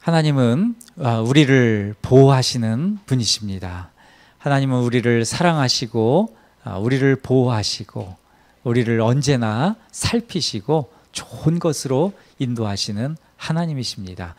하나님은 우리를 보호하시는 분이십니다. 하나님은 우리를 사랑하시고 우리를 보호하시고 우리를 언제나 살피시고 좋은 것으로 인도하시는 하나님이십니다.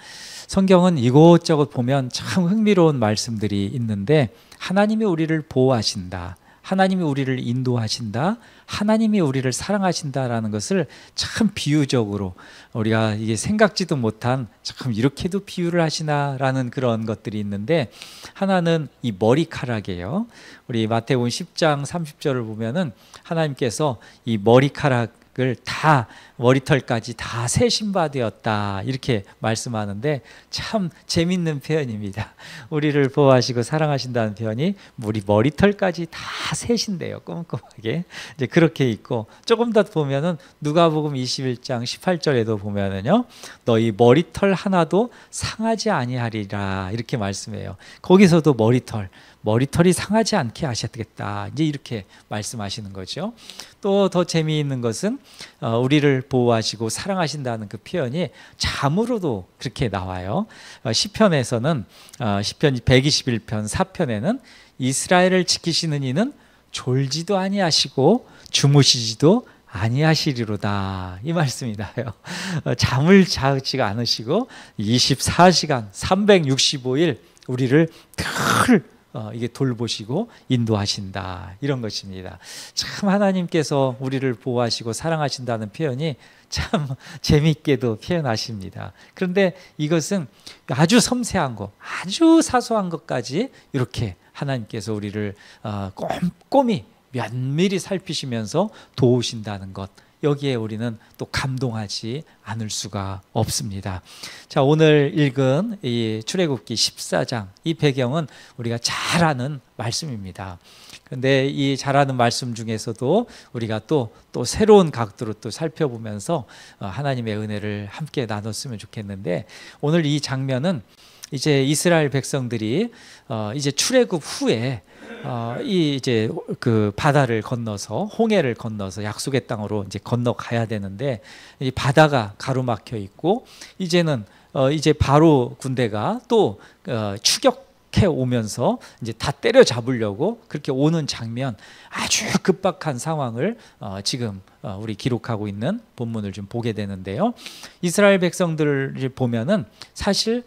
성경은 이곳저곳 보면 참 흥미로운 말씀들이 있는데 하나님이 우리를 보호하신다, 하나님이 우리를 인도하신다, 하나님이 우리를 사랑하신다라는 것을 참 비유적으로 우리가 이게 생각지도 못한 참 이렇게도 비유를 하시나라는 그런 것들이 있는데, 하나는 이 머리카락이에요. 우리 마태복음 10장 30절을 보면은 하나님께서 이 머리카락을 다 머리털까지 다 새 신바 되었다 이렇게 말씀하는데 참 재밌는 표현입니다. 우리를 보호하시고 사랑하신다는 표현이 우리 머리털까지 다 새신데요, 꼼꼼하게. 이제 그렇게 있고, 조금 더 보면은 누가복음 21장 18절에도 보면은요, 너희 머리털 하나도 상하지 아니하리라 이렇게 말씀해요. 거기서도 머리털이 상하지 않게 하셔야겠다 이제 이렇게 말씀하시는 거죠. 또 더 재미있는 것은 우리를 보호하시고 사랑하신다는 그 표현이 잠으로도 그렇게 나와요. 시편에서는 시편 121편 4편에는 이스라엘을 지키시는 이는 졸지도 아니하시고 주무시지도 아니하시리로다 이 말씀이 나요. 잠을 자지가 않으시고 24시간 365일 우리를 늘 이게 돌보시고 인도하신다 이런 것입니다. 참 하나님께서 우리를 보호하시고 사랑하신다는 표현이 참 재미있게도 표현하십니다. 그런데 이것은 아주 섬세한 것, 아주 사소한 것까지 이렇게 하나님께서 우리를 꼼꼼히 면밀히 살피시면서 도우신다는 것, 여기에 우리는 또 감동하지 않을 수가 없습니다. 자, 오늘 읽은 이 출애굽기 14장 이 배경은 우리가 잘 아는 말씀입니다. 그런데 이 잘 아는 말씀 중에서도 우리가 또 새로운 각도로 또 살펴보면서 하나님의 은혜를 함께 나눴으면 좋겠는데, 오늘 이 장면은 이제 이스라엘 백성들이 이제 출애굽 후에 이제 그 바다를 건너서 홍해를 건너서 약속의 땅으로 이제 건너가야 되는데, 이 바다가 가로막혀 있고 이제는 이제 바로 군대가 또 추격해 오면서 이제 다 때려잡으려고 그렇게 오는 장면, 아주 급박한 상황을 지금 우리 기록하고 있는 본문을 좀 보게 되는데요. 이스라엘 백성들을 보면은 사실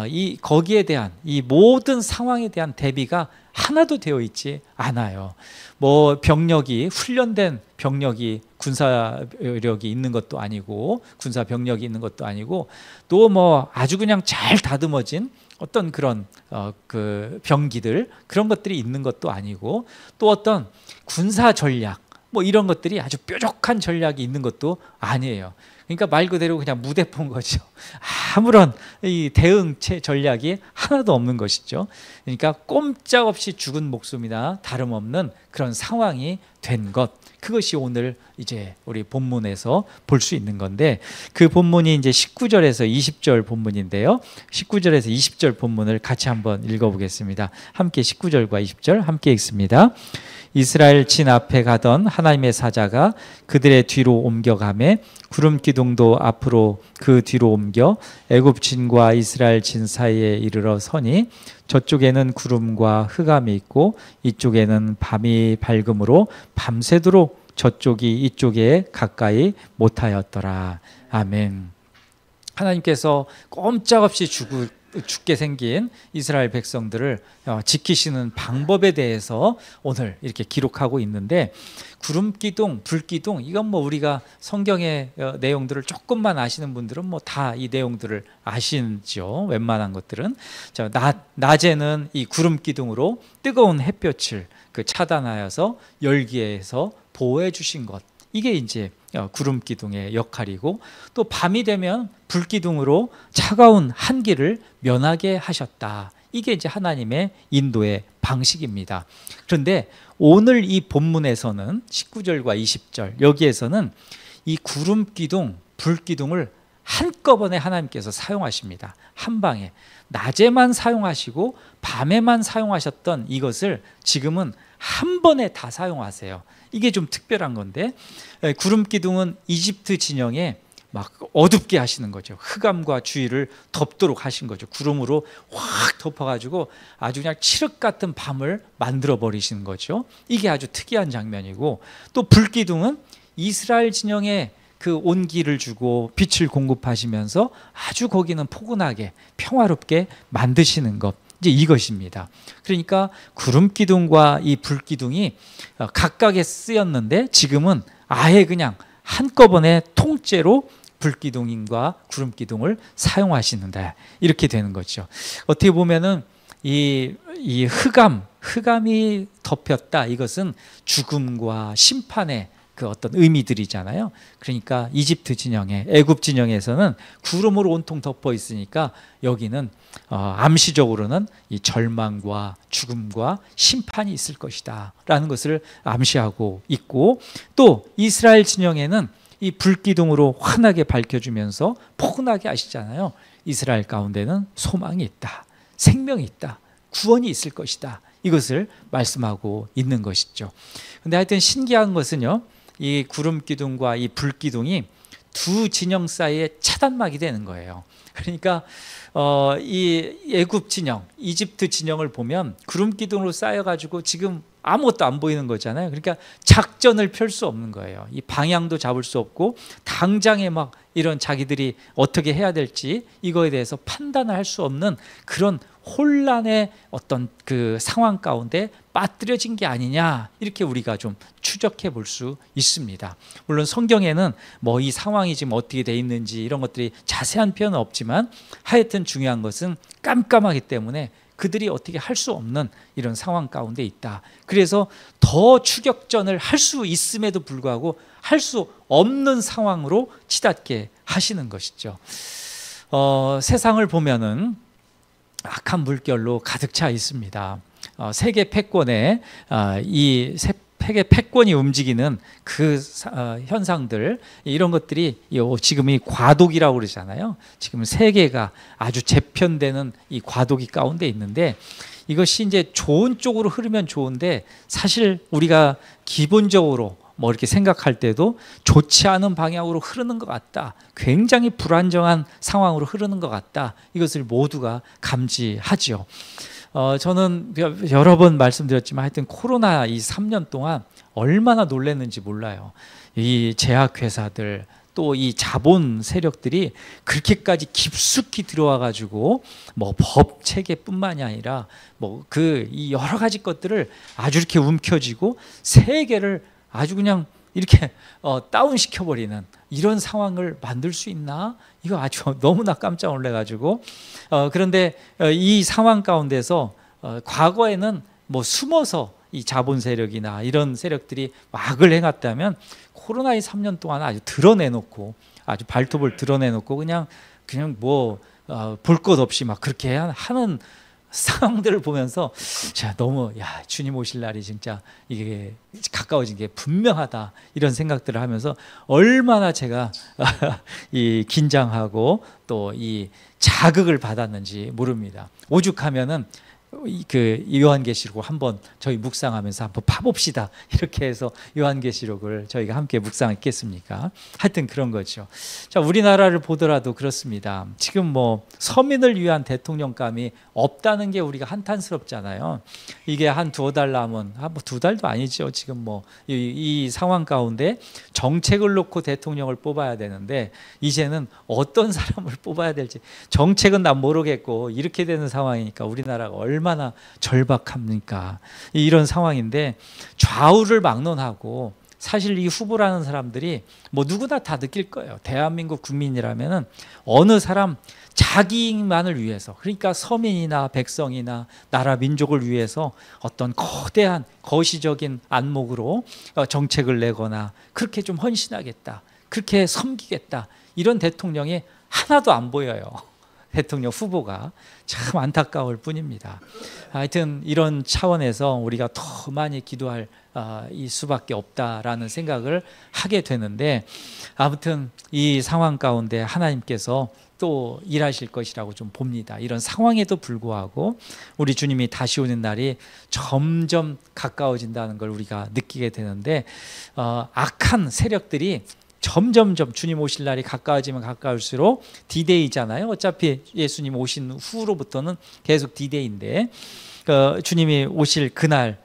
이 거기에 대한 이 모든 상황에 대한 대비가 하나도 되어 있지 않아요. 뭐 병력이 훈련된 병력이 군사력이 있는 것도 아니고 군사 병력이 있는 것도 아니고, 또 뭐 아주 그냥 잘 다듬어진 어떤 그런 그 병기들 그런 것들이 있는 것도 아니고, 또 어떤 군사 전략 뭐 이런 것들이 아주 뾰족한 전략이 있는 것도 아니에요. 그러니까 말 그대로 그냥 무대포인 거죠. 아무런 이 대응체 전략이 하나도 없는 것이죠. 그러니까 꼼짝없이 죽은 목숨이나 다름없는 그런 상황이 된 것, 그것이 오늘 이제 우리 본문에서 볼 수 있는 건데, 그 본문이 이제 19절에서 20절 본문인데요. 19절에서 20절 본문을 같이 한번 읽어보겠습니다. 함께 19절과 20절 함께 읽습니다. 이스라엘 진 앞에 가던 하나님의 사자가 그들의 뒤로 옮겨가매 구름 기둥도 앞으로 그 뒤로 옮겨 애굽 진과 이스라엘 진 사이에 이르러 서니 저쪽에는 구름과 흑암이 있고 이쪽에는 밤이 밝음으로 밤새도록 저쪽이 이쪽에 가까이 못하였더라. 아멘. 하나님께서 꼼짝없이 죽게 생긴 이스라엘 백성들을 지키시는 방법에 대해서 오늘 이렇게 기록하고 있는데, 구름기둥, 불기둥, 이건 뭐 우리가 성경의 내용들을 조금만 아시는 분들은 뭐 다 이 내용들을 아시죠. 웬만한 것들은. 자, 낮에는 이 구름기둥으로 뜨거운 햇볕을 차단하여서 열기에서 보호해 주신 것, 이게 이제 구름기둥의 역할이고, 또 밤이 되면 불기둥으로 차가운 한기를 면하게 하셨다. 이게 이제 하나님의 인도의 방식입니다. 그런데 오늘 이 본문에서는 19절과 20절 여기에서는 이 구름기둥, 불기둥을 한꺼번에 하나님께서 사용하십니다. 한 방에. 낮에만 사용하시고 밤에만 사용하셨던 이것을 지금은 한 번에 다 사용하세요. 이게 좀 특별한 건데, 구름 기둥은 이집트 진영에 막 어둡게 하시는 거죠. 흑암과 주위를 덮도록 하신 거죠. 구름으로 확 덮어가지고 아주 그냥 칠흑 같은 밤을 만들어 버리시는 거죠. 이게 아주 특이한 장면이고, 또 불기둥은 이스라엘 진영에 그 온기를 주고 빛을 공급하시면서 아주 거기는 포근하게 평화롭게 만드시는 것, 이제 이것입니다. 그러니까 구름 기둥과 이 불 기둥이 각각에 쓰였는데 지금은 아예 그냥 한꺼번에 통째로 불기둥과 구름 기둥을 사용하시는데 이렇게 되는 거죠. 어떻게 보면은 이 흑암이 덮였다. 이것은 죽음과 심판의 그 어떤 의미들이잖아요. 그러니까 이집트 진영에, 애굽 진영에서는 구름으로 온통 덮어 있으니까 여기는 암시적으로는 이 절망과 죽음과 심판이 있을 것이다 라는 것을 암시하고 있고, 또 이스라엘 진영에는 이 불기둥으로 환하게 밝혀주면서 포근하게 하시잖아요. 이스라엘 가운데는 소망이 있다, 생명이 있다, 구원이 있을 것이다, 이것을 말씀하고 있는 것이죠. 근데 하여튼 신기한 것은요, 이 구름 기둥과 이 불 기둥이 두 진영 사이에 차단막이 되는 거예요. 그러니까 이 애굽 진영, 이집트 진영을 보면 구름 기둥으로 쌓여가지고 지금 아무것도 안 보이는 거잖아요. 그러니까 작전을 펼 수 없는 거예요. 이 방향도 잡을 수 없고 당장에 막 이런 자기들이 어떻게 해야 될지 이거에 대해서 판단을 할 수 없는 그런 혼란의 어떤 그 상황 가운데 빠뜨려진 게 아니냐, 이렇게 우리가 좀 추적해 볼 수 있습니다. 물론 성경에는 뭐 이 상황이 지금 어떻게 돼 있는지 이런 것들이 자세한 표현은 없지만 하여튼 중요한 것은 깜깜하기 때문에 그들이 어떻게 할 수 없는 이런 상황 가운데 있다. 그래서 더 추격전을 할 수 있음에도 불구하고 할 수 없는 상황으로 치닫게 하시는 것이죠. 세상을 보면은 악한 물결로 가득 차 있습니다. 세계 패권에 이 세계 패권이 움직이는 그 현상들, 이런 것들이 지금 이 과도기라고 그러잖아요. 지금 세계가 아주 재편되는 이 과도기 가운데 있는데, 이것이 이제 좋은 쪽으로 흐르면 좋은데 사실 우리가 기본적으로 뭐 이렇게 생각할 때도 좋지 않은 방향으로 흐르는 것 같다, 굉장히 불안정한 상황으로 흐르는 것 같다, 이것을 모두가 감지하죠. 저는 여러 번 말씀드렸지만 하여튼 코로나 이 3년 동안 얼마나 놀랐는지 몰라요. 이 제약회사들, 또 이 자본 세력들이 그렇게까지 깊숙이 들어와 가지고 뭐 법 체계뿐만이 아니라 뭐 그 이 여러 가지 것들을 아주 이렇게 움켜쥐고 세계를 아주 그냥 이렇게 다운시켜버리는 이런 상황을 만들 수 있나? 이거 아주 너무나 깜짝 놀라가지고, 그런데 이 상황 가운데서 과거에는 뭐 숨어서 이 자본 세력이나 이런 세력들이 악을 행했다면 코로나 이 3년 동안 아주 드러내놓고, 아주 발톱을 드러내놓고 그냥 뭐 볼 것 없이 막 그렇게 하는 상황들을 보면서 제가 너무 주님 오실 날이 진짜 이게 가까워진 게 분명하다, 이런 생각들을 하면서 얼마나 제가 이 긴장하고 또 이 자극을 받았는지 모릅니다. 오죽하면은 그 요한계시록을 한번 저희 묵상하면서 한번 파봅시다, 이렇게 해서 요한계시록을 저희가 함께 묵상했겠습니까? 하여튼 그런 거죠. 자, 우리나라를 보더라도 그렇습니다. 지금 뭐 서민을 위한 대통령감이 없다는 게 우리가 한탄스럽잖아요. 이게 한 두어 달 남은, 뭐 두 달도 아니죠. 지금 뭐 이 상황 가운데 정책을 놓고 대통령을 뽑아야 되는데 이제는 어떤 사람을 뽑아야 될지 정책은 난 모르겠고, 이렇게 되는 상황이니까 우리나라가 얼마나 절박합니까? 이런 상황인데 좌우를 막론하고, 사실 이 후보라는 사람들이 뭐 누구나 다 느낄 거예요. 대한민국 국민이라면은 어느 사람 자기 이익만을 위해서, 그러니까 서민이나 백성이나 나라 민족을 위해서 어떤 거대한 거시적인 안목으로 정책을 내거나 그렇게 좀 헌신하겠다, 그렇게 섬기겠다, 이런 대통령이 하나도 안 보여요. 대통령 후보가 참 안타까울 뿐입니다. 하여튼 이런 차원에서 우리가 더 많이 기도할 이 수밖에 없다라는 생각을 하게 되는데, 아무튼 이 상황 가운데 하나님께서 또 일하실 것이라고 좀 봅니다. 이런 상황에도 불구하고 우리 주님이 다시 오는 날이 점점 가까워진다는 걸 우리가 느끼게 되는데, 악한 세력들이 점점점 주님 오실 날이 가까워지면 가까울수록 디데이잖아요. 어차피 예수님 오신 후로부터는 계속 디데이인데, 주님이 오실 그날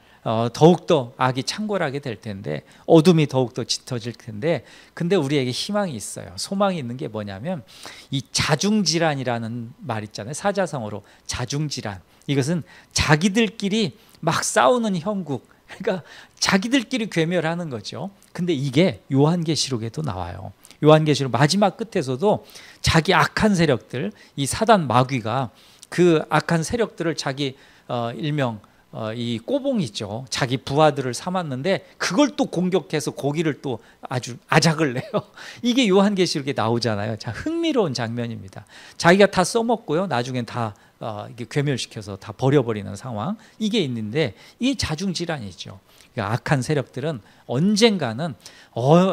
더욱더 악이 창궐하게 될 텐데, 어둠이 더욱더 짙어질 텐데, 근데 우리에게 희망이 있어요. 소망이 있는 게 뭐냐면, 이 자중질환이라는 말 있잖아요. 사자성어로 자중질환. 이것은 자기들끼리 막 싸우는 형국, 그러니까 자기들끼리 괴멸하는 거죠. 근데 이게 요한계시록에도 나와요. 요한계시록 마지막 끝에서도 자기 악한 세력들, 이 사단 마귀가 그 악한 세력들을 자기 일명 이 꼬봉 있죠. 자기 부하들을 삼았는데 그걸 또 공격해서 고기를 또 아주 아작을 내요. 이게 요한계시록에 나오잖아요. 자, 흥미로운 장면입니다. 자기가 다 써먹고요. 나중엔 다 이게 괴멸시켜서 다 버려버리는 상황. 이게 있는데 이 자중질환이죠. 그러니까 악한 세력들은 언젠가는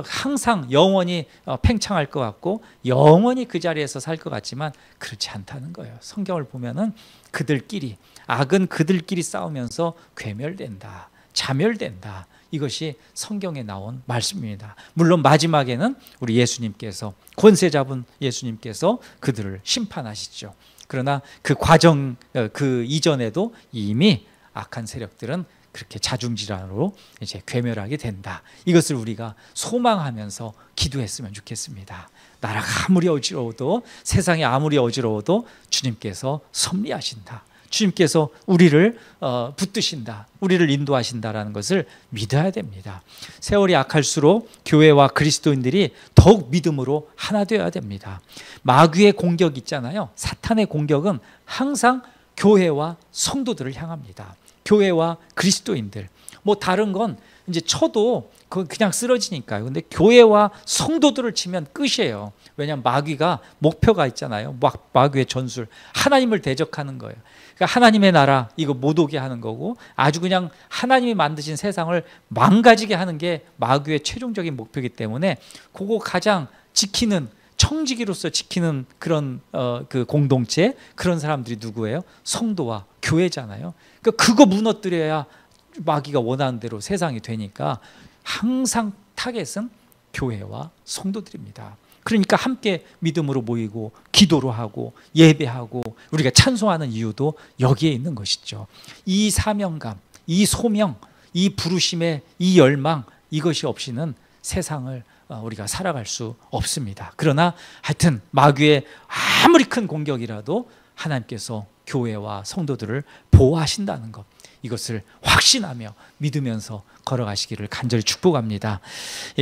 항상 영원히 팽창할 것 같고 영원히 그 자리에서 살 것 같지만 그렇지 않다는 거예요. 성경을 보면은 그들끼리, 악은 그들끼리 싸우면서 괴멸된다, 자멸된다. 이것이 성경에 나온 말씀입니다. 물론 마지막에는 우리 예수님께서, 권세 잡은 예수님께서 그들을 심판하시죠. 그러나 그 과정, 그 이전에도 이미 악한 세력들은 그렇게 자중질환으로 이제 괴멸하게 된다. 이것을 우리가 소망하면서 기도했으면 좋겠습니다. 나라가 아무리 어지러워도, 세상이 아무리 어지러워도 주님께서 섭리하신다. 주님께서 우리를 붙드신다, 우리를 인도하신다라는 것을 믿어야 됩니다. 세월이 악할수록 교회와 그리스도인들이 더욱 믿음으로 하나 되어야 됩니다. 마귀의 공격 있잖아요. 사탄의 공격은 항상 교회와 성도들을 향합니다. 교회와 그리스도인들, 뭐 다른 건 이제 쳐도 그냥 쓰러지니까요. 근데 교회와 성도들을 치면 끝이에요. 왜냐하면 마귀가 목표가 있잖아요. 마귀의 전술, 하나님을 대적하는 거예요. 그러니까 하나님의 나라 이거 못 오게 하는 거고, 아주 그냥 하나님이 만드신 세상을 망가지게 하는 게 마귀의 최종적인 목표이기 때문에 그거 가장 지키는, 청지기로서 지키는 그런 그 공동체, 그런 사람들이 누구예요? 성도와 교회잖아요. 그러니까 그거 무너뜨려야 마귀가 원하는 대로 세상이 되니까 항상 타겟은 교회와 성도들입니다. 그러니까 함께 믿음으로 모이고 기도로 하고 예배하고 우리가 찬송하는 이유도 여기에 있는 것이죠. 이 사명감, 이 소명, 이 부르심의 이 열망, 이것이 없이는 세상을 우리가 살아갈 수 없습니다. 그러나 하여튼 마귀의 아무리 큰 공격이라도 하나님께서 교회와 성도들을 보호하신다는 것, 이것을 확신하며 믿으면서 걸어가시기를 간절히 축복합니다.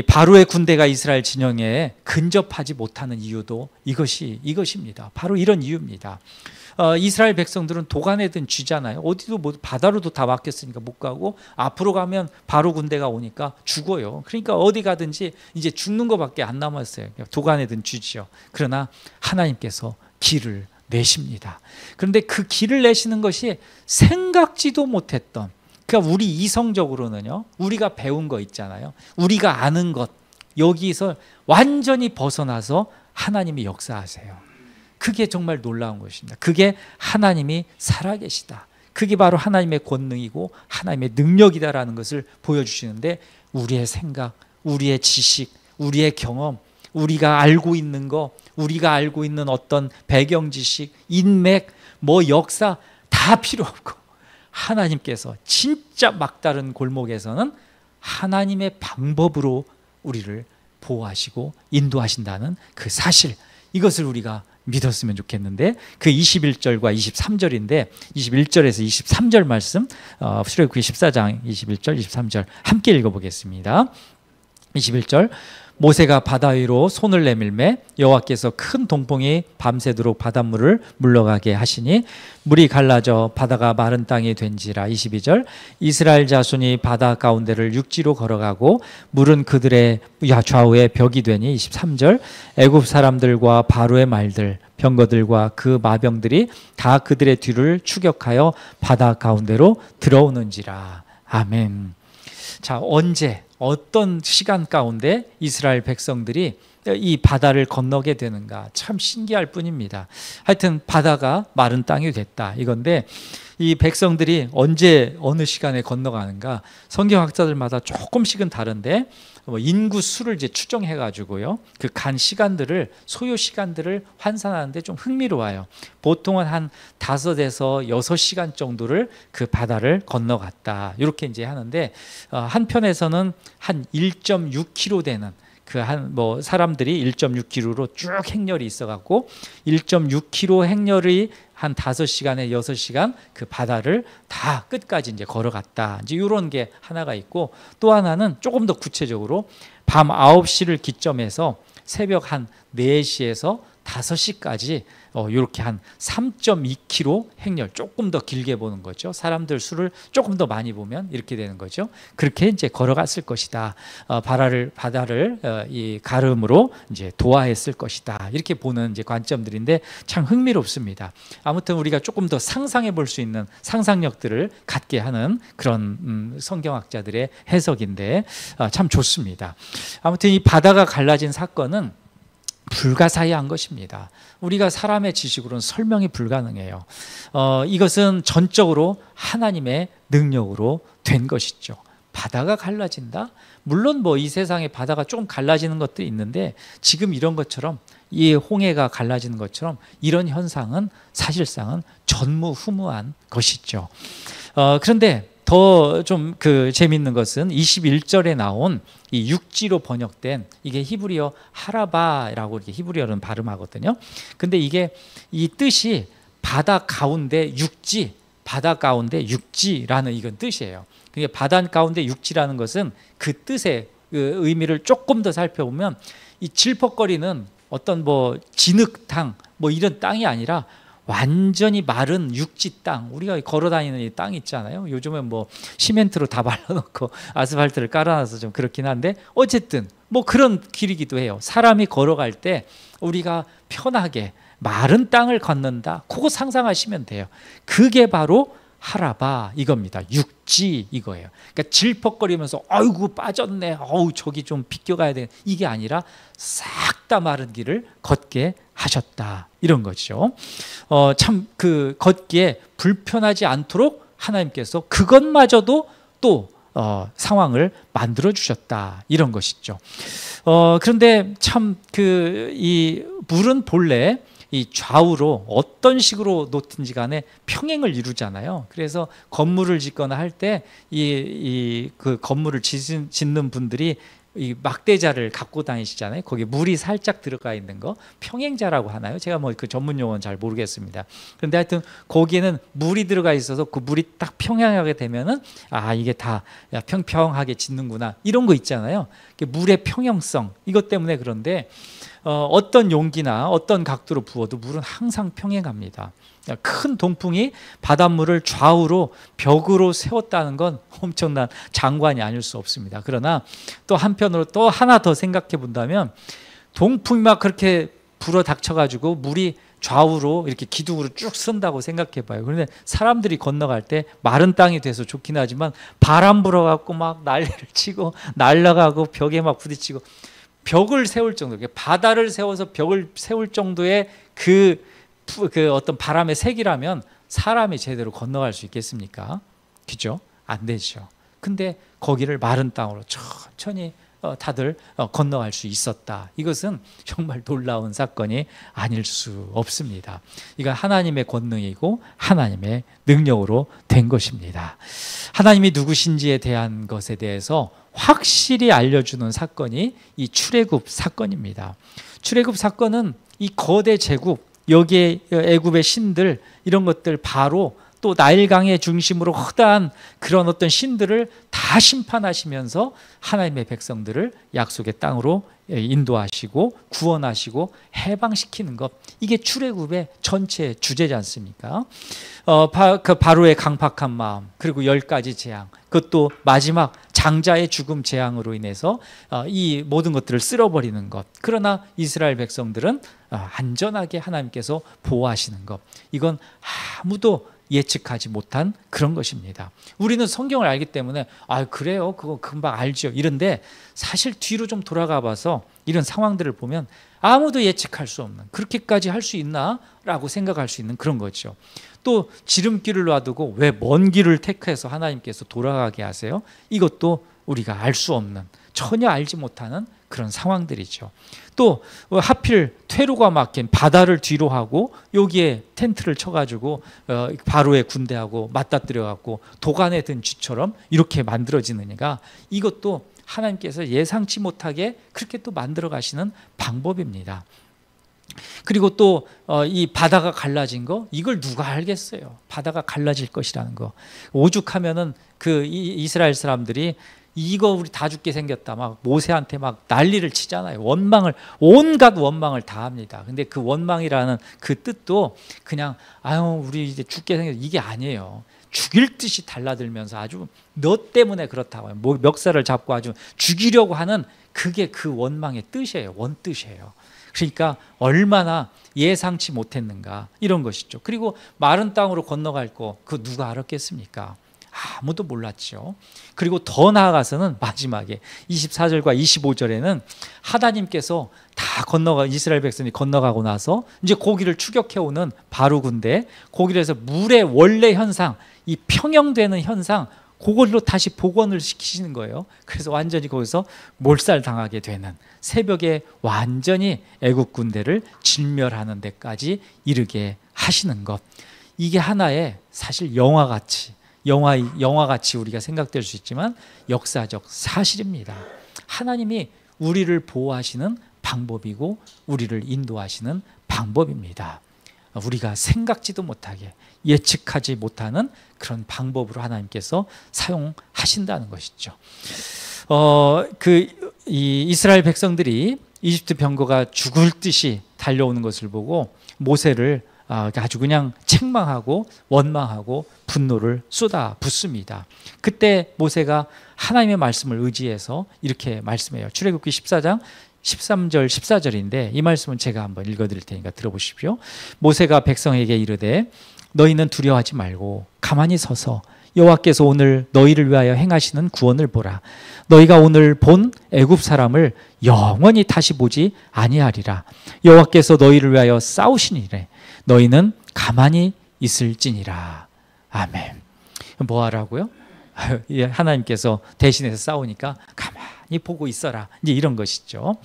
바로의 군대가 이스라엘 진영에 근접하지 못하는 이유도 이것입니다. 바로 이런 이유입니다. 이스라엘 백성들은 도간에 든 쥐잖아요. 어디도 뭐 바다로도 다 막혔으니까 못 가고, 앞으로 가면 바로 군대가 오니까 죽어요. 그러니까 어디 가든지 이제 죽는 것밖에 안 남았어요. 도간에 든 쥐죠. 그러나 하나님께서 길을 내십니다. 그런데 그 길을 내시는 것이 생각지도 못했던, 그러니까 우리 이성적으로는요, 우리가 배운 거 있잖아요, 우리가 아는 것, 여기서 완전히 벗어나서 하나님이 역사하세요. 그게 정말 놀라운 것입니다. 그게 하나님이 살아계시다, 그게 바로 하나님의 권능이고 하나님의 능력이다라는 것을 보여주시는데, 우리의 생각, 우리의 지식, 우리의 경험, 우리가 알고 있는 거, 우리가 알고 있는 어떤 배경 지식, 인맥, 뭐 역사 다 필요 없고, 하나님께서 진짜 막다른 골목에서는 하나님의 방법으로 우리를 보호하시고 인도하신다는 그 사실, 이것을 우리가 믿었으면 좋겠는데, 그 21절과 23절인데 21절에서 23절 말씀, 출애굽기 14장 21절 23절 함께 읽어보겠습니다. 21절, 모세가 바다 위로 손을 내밀매 여호와께서 큰 동풍이 밤새도록 바닷물을 물러가게 하시니 물이 갈라져 바다가 마른 땅이 된지라. 22절 이스라엘 자손이 바다 가운데를 육지로 걸어가고 물은 그들의 좌우에 벽이 되니. 23절 애굽 사람들과 바로의 말들 병거들과 그 마병들이 다 그들의 뒤를 추격하여 바다 가운데로 들어오는지라. 아멘. 자, 언제 어떤 시간 가운데 이스라엘 백성들이 이 바다를 건너게 되는가 참 신기할 뿐입니다. 하여튼 바다가 마른 땅이 됐다 이건데, 이 백성들이 언제 어느 시간에 건너가는가 성경학자들마다 조금씩은 다른데 인구 수를 이제 추정해 가지고요 그 간 시간들을 소요 시간들을 환산하는데 좀 흥미로워요. 보통은 한 5에서 6시간 정도를 그 바다를 건너갔다 이렇게 이제 하는데, 한편에서는 한 1.6km 되는 그 한 뭐 사람들이 1.6km로 쭉 행렬이 있어갖고 1.6km 행렬이 한 5시간에 6시간 그 바다를 다 끝까지 이제 걸어갔다. 이제 이런 게 하나가 있고, 또 하나는 조금 더 구체적으로 밤 9시를 기점해서 새벽 한 4시에서 5시까지 이렇게 한 3.2km 행렬, 조금 더 길게 보는 거죠. 사람들 수를 조금 더 많이 보면 이렇게 되는 거죠. 그렇게 이제 걸어갔을 것이다. 바다를 이 가름으로 이제 도하했을 것이다. 이렇게 보는 이제 관점들인데 참 흥미롭습니다. 아무튼 우리가 조금 더 상상해 볼 수 있는 상상력들을 갖게 하는 그런 성경학자들의 해석인데 참 좋습니다. 아무튼 이 바다가 갈라진 사건은 불가사의한 것입니다. 우리가 사람의 지식으로는 설명이 불가능해요. 이것은 전적으로 하나님의 능력으로 된 것이죠. 바다가 갈라진다? 물론 뭐 이 세상에 바다가 좀 갈라지는 것도 있는데, 지금 이런 것처럼 이 홍해가 갈라지는 것처럼 이런 현상은 사실상은 전무후무한 것이죠. 그런데 더 좀 그 재밌는 것은 21절에 나온 이 육지로 번역된, 이게 히브리어 하라바라고 이렇게 히브리어는 발음하거든요. 근데 이게 이 뜻이 바다 가운데 육지, 바다 가운데 육지라는 이건 뜻이에요. 그게 바다 가운데 육지라는 것은 그 뜻의 그 의미를 조금 더 살펴보면, 이 질퍽거리는 어떤 뭐 진흙탕 뭐 이런 땅이 아니라 완전히 마른 육지 땅, 우리가 걸어다니는 이 땅 있잖아요. 요즘은 뭐 시멘트로 다 발라놓고 아스팔트를 깔아놔서 좀 그렇긴 한데, 어쨌든 뭐 그런 길이기도 해요. 사람이 걸어갈 때 우리가 편하게 마른 땅을 걷는다, 그거 상상하시면 돼요. 그게 바로 하라바 이겁니다. 육지 이거예요. 그러니까 질퍽거리면서 아이고 빠졌네, 어우 저기 좀 비껴가야 돼, 이게 아니라 싹 다 마른 길을 걷게 하셨다 이런 거죠. 참 그 걷기에 불편하지 않도록 하나님께서 그것마저도 또 상황을 만들어 주셨다 이런 것이죠. 그런데 참 그 이 물은 본래 이 좌우로 어떤 식으로 놓든지 간에 평행을 이루잖아요. 그래서 건물을 짓거나 할 때 이 그 건물을 짓는 분들이 이 막대자를 갖고 다니시잖아요. 거기 물이 살짝 들어가 있는 거 평행자라고 하나요? 제가 뭐 그 전문 용어는 잘 모르겠습니다. 그런데 하여튼 거기에는 물이 들어가 있어서 그 물이 딱 평행하게 되면은 아 이게 다 평평하게 짓는구나 이런 거 있잖아요. 물의 평형성 이것 때문에. 그런데 어떤 용기나 어떤 각도로 부어도 물은 항상 평행합니다. 큰 동풍이 바닷물을 좌우로 벽으로 세웠다는 건 엄청난 장관이 아닐 수 없습니다. 그러나 또 한편으로 또 하나 더 생각해 본다면, 동풍이 막 그렇게 불어 닥쳐가지고 물이 좌우로 이렇게 기둥으로 쭉 쓴다고 생각해 봐요. 그런데 사람들이 건너갈 때 마른 땅이 돼서 좋긴 하지만 바람 불어갖고 막 난리를 치고 날아가고 벽에 막 부딪히고, 벽을 세울 정도, 바다를 세워서 벽을 세울 정도의 그 어떤 바람의 색이라면 사람이 제대로 건너갈 수 있겠습니까? 그죠? 안 되죠. 근데 거기를 마른 땅으로 천천히 다들 건너갈 수 있었다. 이것은 정말 놀라운 사건이 아닐 수 없습니다. 이건 하나님의 권능이고 하나님의 능력으로 된 것입니다. 하나님이 누구신지에 대한 것에 대해서 확실히 알려주는 사건이 이 출애굽 사건입니다. 출애굽 사건은 이 거대 제국, 여기에 애굽의 신들 이런 것들 바로 또 나일강의 중심으로 허다한 그런 어떤 신들을 다 심판하시면서 하나님의 백성들을 약속의 땅으로 인도하시고 구원하시고 해방시키는 것, 이게 출애굽의 전체 주제지 않습니까? 그 바로의 강팍한 마음, 그리고 10가지 재앙, 그것도 마지막 장자의 죽음 재앙으로 인해서 이 모든 것들을 쓸어버리는 것. 그러나 이스라엘 백성들은 안전하게 하나님께서 보호하시는 것, 이건 아무도 예측하지 못한 그런 것입니다. 우리는 성경을 알기 때문에 그래요, 그거 금방 알죠, 이런데 사실 뒤로 좀 돌아가 봐서 이런 상황들을 보면 아무도 예측할 수 없는, 그렇게까지 할 수 있나? 라고 생각할 수 있는 그런 거죠. 또 지름길을 놔두고 왜 먼 길을 택해서 하나님께서 돌아가게 하세요? 이것도 우리가 알 수 없는, 전혀 알지 못하는 그런 상황들이죠. 또 하필 퇴로가 막힌 바다를 뒤로 하고 여기에 텐트를 쳐가지고 바로의 군대하고 맞닥뜨려갖고 도간에 든 쥐처럼 이렇게 만들어지느니까, 이것도 하나님께서 예상치 못하게 그렇게 또 만들어 가시는 방법입니다. 그리고 또 이 바다가 갈라진 거, 이걸 누가 알겠어요? 바다가 갈라질 것이라는 거. 오죽하면은 그 이스라엘 사람들이 이거 우리 다 죽게 생겼다, 막 모세한테 막 난리를 치잖아요. 원망을, 온갖 원망을 다 합니다. 근데 그 원망이라는 그 뜻도 그냥 우리 이제 죽게 생겼다, 이게 아니에요. 죽일 듯이 달라들면서 아주 너 때문에 그렇다고 멱살을 잡고 아주 죽이려고 하는, 그게 그 원망의 뜻이에요. 원뜻이에요. 그러니까 얼마나 예상치 못했는가, 이런 것이죠. 그리고 마른 땅으로 건너갈 거, 그거 누가 알았겠습니까? 아무도 몰랐죠. 그리고 더 나아가서는 마지막에 24절과 25절에는 하나님께서 다 이스라엘 백성이 건너가고 나서 이제 고기를 추격해오는 바로 군대, 거기에서 물의 원래 현상, 이 평형되는 현상, 그걸로 다시 복원을 시키시는 거예요. 그래서 완전히 거기서 몰살당하게 되는, 새벽에 완전히 애국 군대를 진멸하는 데까지 이르게 하시는 것, 이게 하나의 사실 영화같이 우리가 생각될 수 있지만 역사적 사실입니다. 하나님이 우리를 보호하시는 방법이고 우리를 인도하시는 방법입니다. 우리가 생각지도 못하게, 예측하지 못하는 그런 방법으로 하나님께서 사용하신다는 것이죠. 이 이스라엘 백성들이 이집트 병거가 죽을 듯이 달려오는 것을 보고 모세를 아주 그냥 책망하고 원망하고 분노를 쏟아붓습니다. 그때 모세가 하나님의 말씀을 의지해서 이렇게 말씀해요. 출애굽기 14장 13절 14절인데 이 말씀은 제가 한번 읽어드릴 테니까 들어보십시오. 모세가 백성에게 이르되 너희는 두려워하지 말고 가만히 서서 여호와께서 오늘 너희를 위하여 행하시는 구원을 보라. 너희가 오늘 본 애굽 사람을 영원히 다시 보지 아니하리라. 여호와께서 너희를 위하여 싸우시니래. 너희는 가만히 있을지니라. 아멘. 뭐 하라고요? 하나님께서 대신해서 싸우니까 가만히 보고 있어라, 이제 이런 것이죠.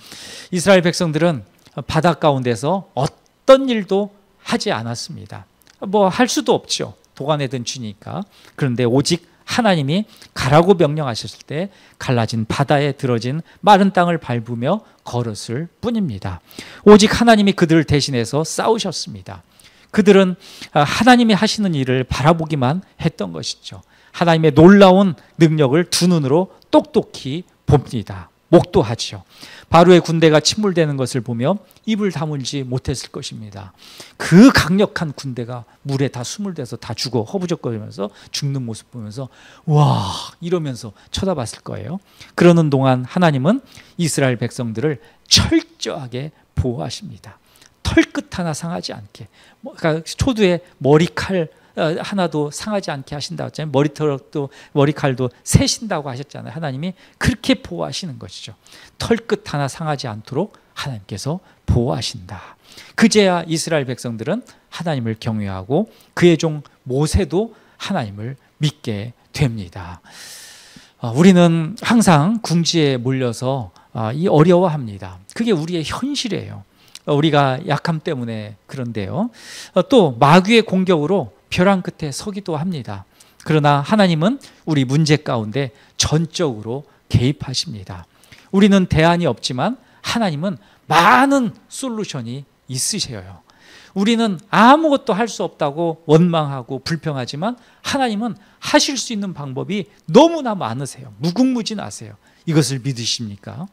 이스라엘 백성들은 바다 가운데서 어떤 일도 하지 않았습니다. 뭐 할 수도 없죠. 도간에 든 쥐니까. 그런데 오직 하나님이 가라고 명령하셨을 때 갈라진 바다에 들어진 마른 땅을 밟으며 걸었을 뿐입니다. 오직 하나님이 그들을 대신해서 싸우셨습니다. 그들은 하나님이 하시는 일을 바라보기만 했던 것이죠. 하나님의 놀라운 능력을 두 눈으로 똑똑히 봅니다. 목도하죠. 바로의 군대가 침몰되는 것을 보며 입을 다물지 못했을 것입니다. 그 강력한 군대가 물에 다 수몰돼서 다 죽어 허부적거리면서 죽는 모습 보면서 와, 이러면서 쳐다봤을 거예요. 그러는 동안 하나님은 이스라엘 백성들을 철저하게 보호하십니다. 털끝 하나 상하지 않게, 그러니까 초두에 머리칼 하나도 상하지 않게 하신다고 했잖아요. 머리칼도 세신다고 하셨잖아요. 하나님이 그렇게 보호하시는 것이죠. 털끝 하나 상하지 않도록 하나님께서 보호하신다. 그제야 이스라엘 백성들은 하나님을 경외하고 그의 종 모세도 하나님을 믿게 됩니다. 우리는 항상 궁지에 몰려서 어려워합니다. 그게 우리의 현실이에요. 우리가 약함 때문에 그런데요. 또 마귀의 공격으로 벼랑 끝에 서기도 합니다. 그러나 하나님은 우리 문제 가운데 전적으로 개입하십니다. 우리는 대안이 없지만 하나님은 많은 솔루션이 있으셔요. 우리는 아무것도 할 수 없다고 원망하고 불평하지만 하나님은 하실 수 있는 방법이 너무나 많으세요. 무궁무진하세요. 이것을 믿으십니까?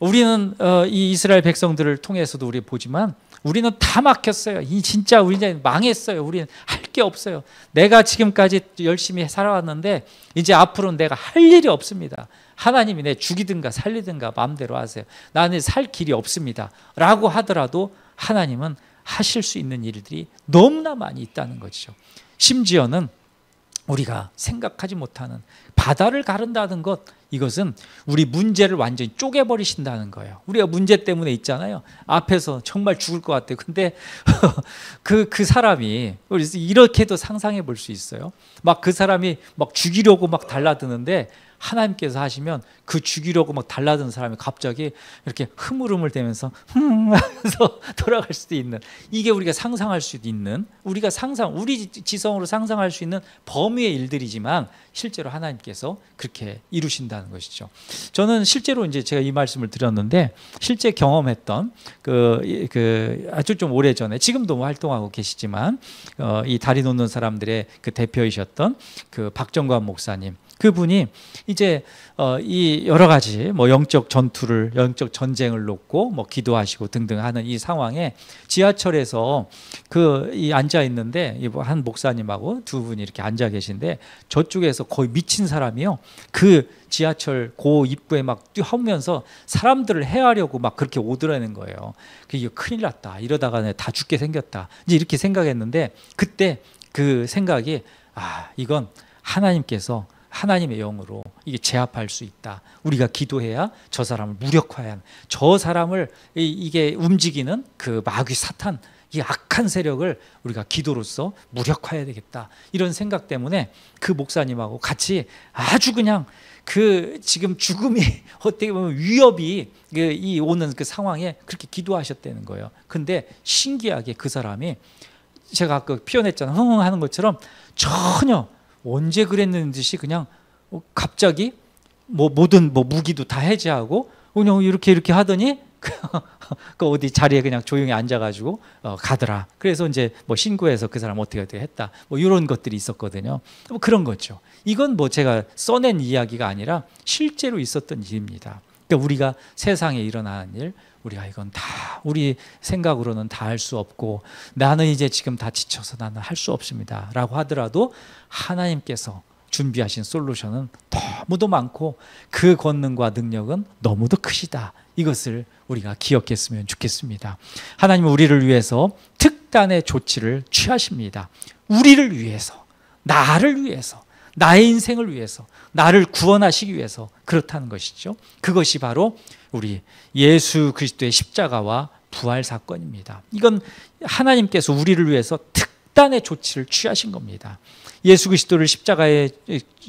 우리는 이 이스라엘 백성들을 통해서도 우리 보지만 우리는 다 막혔어요. 진짜 우리는 망했어요. 우리는 할 게 없어요. 내가 지금까지 열심히 살아왔는데 이제 앞으로는 내가 할 일이 없습니다. 하나님이 내 죽이든가 살리든가 마음대로 하세요. 나는 살 길이 없습니다. 라고 하더라도 하나님은 하실 수 있는 일들이 너무나 많이 있다는 거죠. 심지어는 우리가 생각하지 못하는 바다를 가른다는 것, 이것은 우리 문제를 완전히 쪼개버리신다는 거예요. 우리가 문제 때문에 있잖아요. 앞에서 정말 죽을 것 같아요. 근데 그 사람이, 이렇게도 상상해 볼 수 있어요. 막 그 사람이 막 죽이려고 막 달라드는데 하나님께서 하시면 그 죽이려고 막 달라드는 사람이 갑자기 이렇게 흐물흐물대면서 하면서 돌아갈 수도 있는, 이게 우리가 상상할 수 있는, 우리 지성으로 상상할 수 있는 범위의 일들이지만 실제로 하나님께서 그렇게 이루신다는 것이죠. 저는 실제로 이제 제가 이 말씀을 드렸는데 실제 경험했던 그 아주 좀 오래전에, 지금도 활동하고 계시지만 이 다리 놓는 사람들의 그 대표이셨던 그 박정관 목사님, 그분이 이제 이 여러 가지 뭐 영적 전쟁을 놓고 뭐 기도하시고 등등 하는 이 상황에 지하철에서 이 앉아 있는데 한 목사님하고 두 분이 이렇게 앉아 계신데 저쪽에서 거의 미친 사람이요. 그 지하철 고 입구에 막 뛰어오면서 사람들을 해하려고 막 그렇게 오더라는 거예요. 이게 큰일 났다. 이러다가 내가 다 죽게 생겼다. 이제 이렇게 생각했는데 그때 그 생각이, 이건 하나님께서 하나님의 영으로 이게 제압할 수 있다. 우리가 기도해야 저 사람을 무력화해야 하는, 저 사람을 이게 움직이는 그 마귀 사탄, 이 악한 세력을 우리가 기도로서 무력화해야 되겠다. 이런 생각 때문에 그 목사님하고 같이 아주 그냥 그 지금 죽음이 어떻게 보면 위협이 이 오는 그 상황에 그렇게 기도하셨다는 거예요. 근데 신기하게 그 사람이 제가 아까 표현했잖아요. 흥흥 하는 것처럼 전혀 언제 그랬는 듯이 그냥 갑자기 모든 무기도 다 해제하고 그냥 이렇게 하더니 그 어디 자리에 그냥 조용히 앉아가지고 가더라. 그래서 이제 뭐 신고해서 그 사람 어떻게 했다. 뭐 이런 것들이 있었거든요. 뭐 그런 거죠. 이건 뭐 제가 써낸 이야기가 아니라 실제로 있었던 일입니다. 그러니까 우리가 세상에 일어나는 일, 우리가 이건 다 우리 생각으로는 다 할 수 없고 나는 이제 지금 다 지쳐서 나는 할 수 없습니다 라고 하더라도 하나님께서 준비하신 솔루션은 너무도 많고 그 권능과 능력은 너무도 크시다. 이것을 우리가 기억했으면 좋겠습니다. 하나님은 우리를 위해서 특단의 조치를 취하십니다. 우리를 위해서, 나를 위해서, 나의 인생을 위해서, 나를 구원하시기 위해서 그렇다는 것이죠. 그것이 바로 우리 예수 그리스도의 십자가와 부활 사건입니다. 이건 하나님께서 우리를 위해서 특단의 조치를 취하신 겁니다. 예수 그리스도를 십자가에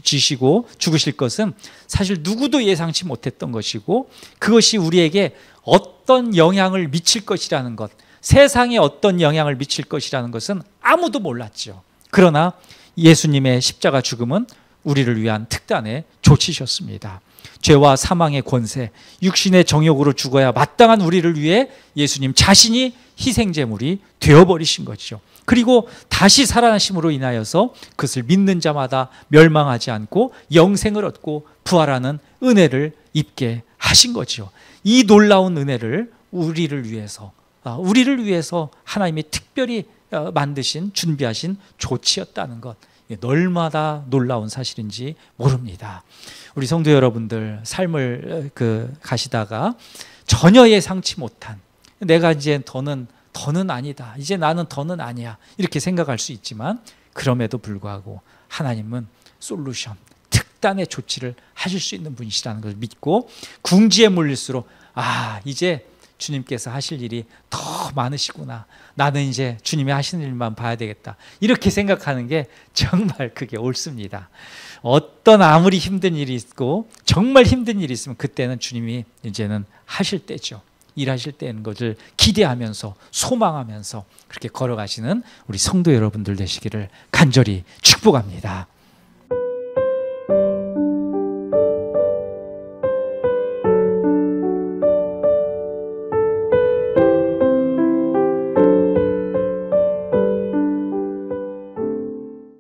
지시고 죽으실 것은 사실 누구도 예상치 못했던 것이고, 그것이 우리에게 어떤 영향을 미칠 것이라는 것, 세상에 어떤 영향을 미칠 것이라는 것은 아무도 몰랐죠. 그러나 예수님의 십자가 죽음은 우리를 위한 특단의 조치셨습니다. 죄와 사망의 권세, 육신의 정욕으로 죽어야 마땅한 우리를 위해 예수님 자신이 희생제물이 되어버리신 거죠. 그리고 다시 살아나심으로 인하여서 그것을 믿는 자마다 멸망하지 않고 영생을 얻고 부활하는 은혜를 입게 하신 거죠. 이 놀라운 은혜를 우리를 위해서 하나님이 특별히 만드신, 준비하신 조치였다는 것, 얼마나 놀라운 사실인지 모릅니다. 우리 성도 여러분들, 삶을 가시다가 전혀 예상치 못한, 내가 이제 더는 아니다, 이제 나는 더는 아니야, 이렇게 생각할 수 있지만 그럼에도 불구하고 하나님은 솔루션, 특단의 조치를 하실 수 있는 분이시라는 것을 믿고 궁지에 몰릴수록 이제 주님께서 하실 일이 더 많으시구나, 나는 이제 주님이 하시는 일만 봐야 되겠다, 이렇게 생각하는 게 정말 그게 옳습니다. 어떤 아무리 힘든 일이 있고 정말 힘든 일이 있으면 그때는 주님이 이제는 하실 때죠. 일하실 때인 것을 기대하면서 소망하면서 그렇게 걸어가시는 우리 성도 여러분들 되시기를 간절히 축복합니다.